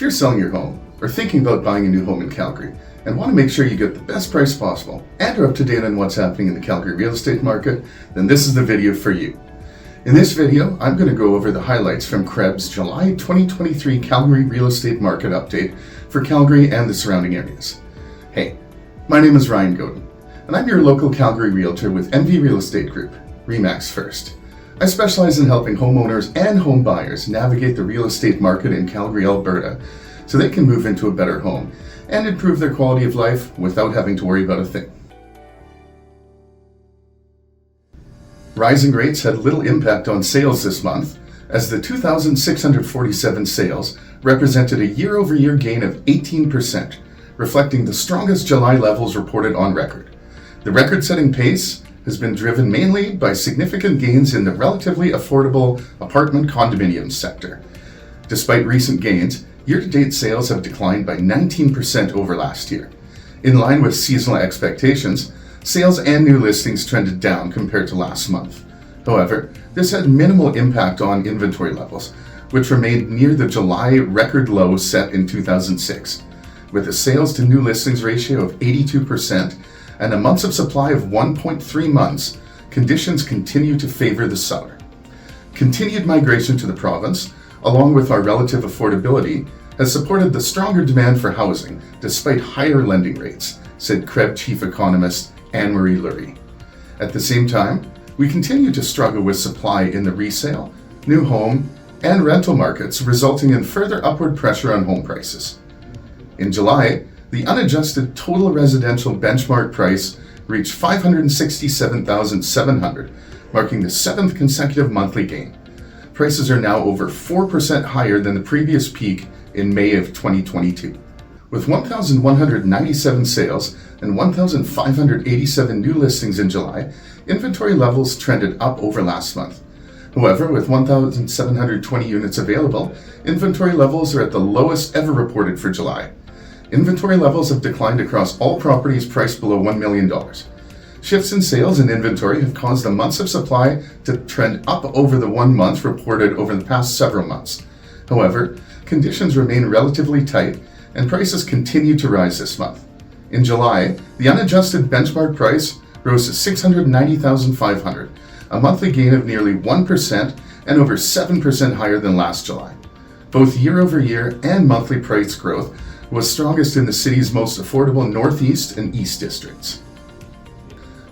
you're selling your home or thinking about buying a new home in Calgary and want to make sure you get the best price possible and are up to date on what's happening in the Calgary real estate market, then this is the video for you. In this video, I'm going to go over the highlights from CREB's July 2023 Calgary real estate market update for Calgary and the surrounding areas. Hey, my name is Ryan Godin, and I'm your local Calgary realtor with MV Real Estate Group, RE/MAX First. I specialize in helping homeowners and home buyers navigate the real estate market in Calgary, Alberta, so they can move into a better home and improve their quality of life without having to worry about a thing. Rising rates had little impact on sales this month, as the 2,647 sales represented a year-over-year gain of 18%, reflecting the strongest July levels reported on record. The record-setting pace has been driven mainly by significant gains in the relatively affordable apartment condominiums sector. Despite recent gains, year-to-date sales have declined by 19% over last year. In line with seasonal expectations, sales and new listings trended down compared to last month. However, this had minimal impact on inventory levels, which remained near the July record low set in 2006. With a sales to new listings ratio of 82% and a months of supply of 1.3 months, conditions continue to favor the seller. Continued migration to the province, along with our relative affordability, has supported the stronger demand for housing despite higher lending rates, said CREB Chief Economist Anne-Marie Lurie. At the same time, we continue to struggle with supply in the resale, new home, and rental markets, resulting in further upward pressure on home prices. In July, the unadjusted total residential benchmark price reached $567,700, marking the seventh consecutive monthly gain. Prices are now over 4% higher than the previous peak in May of 2022. With 1,197 sales and 1,587 new listings in July, inventory levels trended up over last month. However, with 1,720 units available, inventory levels are at the lowest ever reported for July. Inventory levels have declined across all properties priced below $1 million. Shifts in sales and inventory have caused the months of supply to trend up over the 1 month reported over the past several months. However, conditions remain relatively tight and prices continue to rise this month. In July, the unadjusted benchmark price rose to $690,500, a monthly gain of nearly 1% and over 7% higher than last July. Both year-over-year and monthly price growth was strongest in the city's most affordable Northeast and East districts.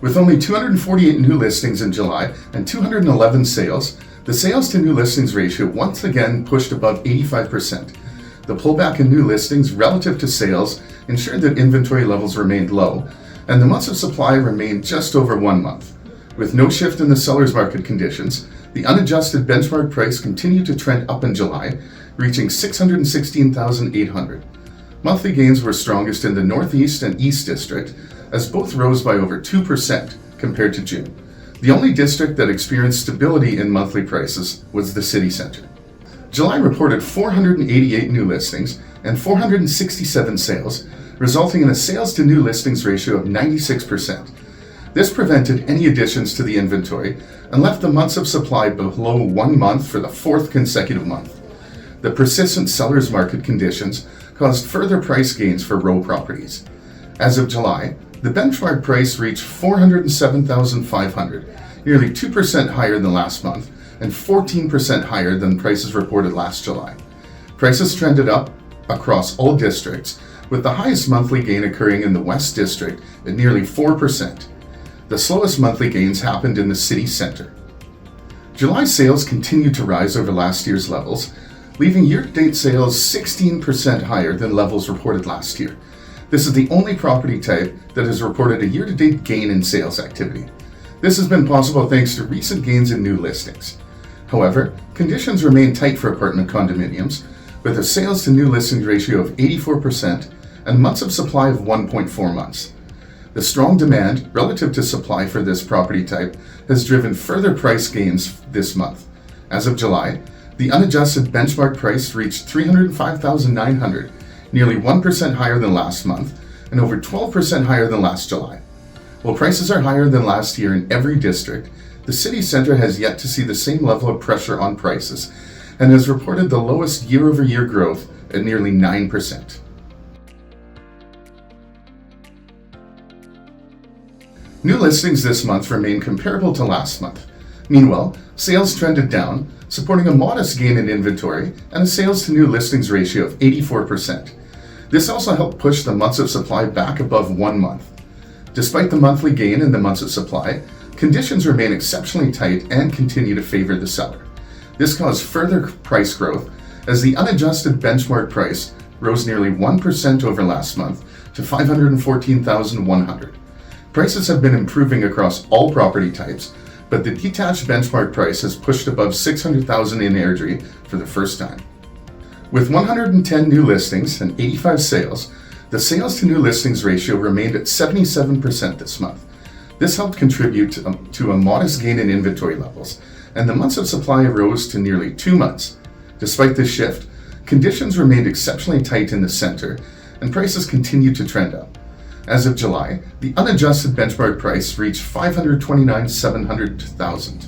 With only 248 new listings in July and 211 sales, the sales to new listings ratio once again pushed above 85%. The pullback in new listings relative to sales ensured that inventory levels remained low, and the months of supply remained just over 1 month. With no shift in the seller's market conditions, the unadjusted benchmark price continued to trend up in July, reaching $616,800. Monthly gains were strongest in the Northeast and East district, as both rose by over 2% compared to June. The only district that experienced stability in monthly prices was the city center. July reported 488 new listings and 467 sales, resulting in a sales to new listings ratio of 96%. This prevented any additions to the inventory and left the months of supply below 1 month for the fourth consecutive month. The persistent seller's market conditions caused further price gains for row properties. As of July, the benchmark price reached $407,500, nearly 2% higher than last month and 14% higher than prices reported last July. Prices trended up across all districts, with the highest monthly gain occurring in the West District at nearly 4%. The slowest monthly gains happened in the city center. July sales continued to rise over last year's levels, leaving year-to-date sales 16% higher than levels reported last year. This is the only property type that has reported a year-to-date gain in sales activity. This has been possible thanks to recent gains in new listings. However, conditions remain tight for apartment condominiums, with a sales to new listings ratio of 84% and months of supply of 1.4 months. The strong demand relative to supply for this property type has driven further price gains this month. As of July, the unadjusted benchmark price reached $305,900, nearly 1% higher than last month and over 12% higher than last July. While prices are higher than last year in every district, the city center has yet to see the same level of pressure on prices and has reported the lowest year-over-year growth at nearly 9%. New listings this month remain comparable to last month. Meanwhile, sales trended down, supporting a modest gain in inventory and a sales to new listings ratio of 84%. This also helped push the months of supply back above 1 month. Despite the monthly gain in the months of supply, conditions remain exceptionally tight and continue to favor the seller. This caused further price growth as the unadjusted benchmark price rose nearly 1% over last month to $514,100. Prices have been improving across all property types, but the detached benchmark price has pushed above $600,000 in Airdrie for the first time. With 110 new listings and 85 sales, the sales to new listings ratio remained at 77% this month. This helped contribute to a modest gain in inventory levels, and the months of supply rose to nearly 2 months. Despite this shift, conditions remained exceptionally tight in the center, and prices continued to trend up. As of July, the unadjusted benchmark price reached $529,700,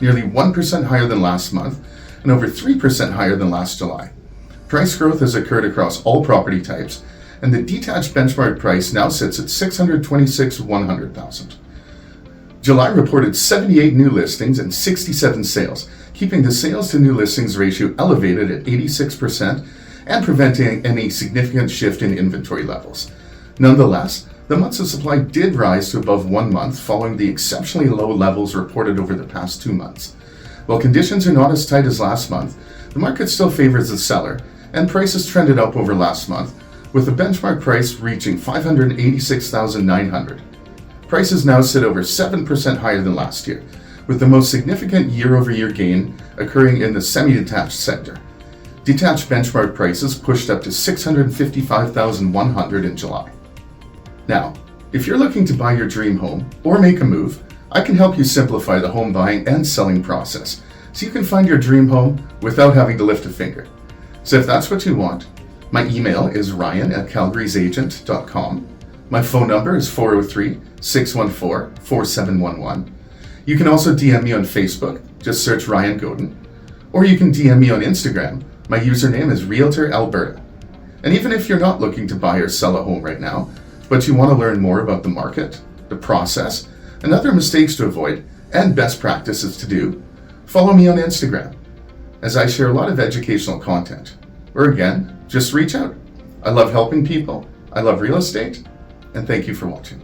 nearly 1% higher than last month and over 3% higher than last July. Price growth has occurred across all property types, and the detached benchmark price now sits at $626,100. July reported 78 new listings and 67 sales, keeping the sales to new listings ratio elevated at 86% and preventing any significant shift in inventory levels. Nonetheless, the months of supply did rise to above 1 month following the exceptionally low levels reported over the past 2 months. While conditions are not as tight as last month, the market still favors the seller, and prices trended up over last month, with the benchmark price reaching $586,900. Prices now sit over 7% higher than last year, with the most significant year-over-year gain occurring in the semi-detached sector. Detached benchmark prices pushed up to $655,100 in July. Now, if you're looking to buy your dream home or make a move, I can help you simplify the home buying and selling process so you can find your dream home without having to lift a finger. So if that's what you want, my email is ryan@calgarysagent.com. My phone number is 403-614-4711. You can also DM me on Facebook, just search Ryan Godin, or you can DM me on Instagram. My username is Realtor Alberta. And even if you're not looking to buy or sell a home right now, but you want to learn more about the market, the process, and other mistakes to avoid, and best practices to do, follow me on Instagram, as I share a lot of educational content. Or again, just reach out. I love helping people, I love real estate, and thank you for watching.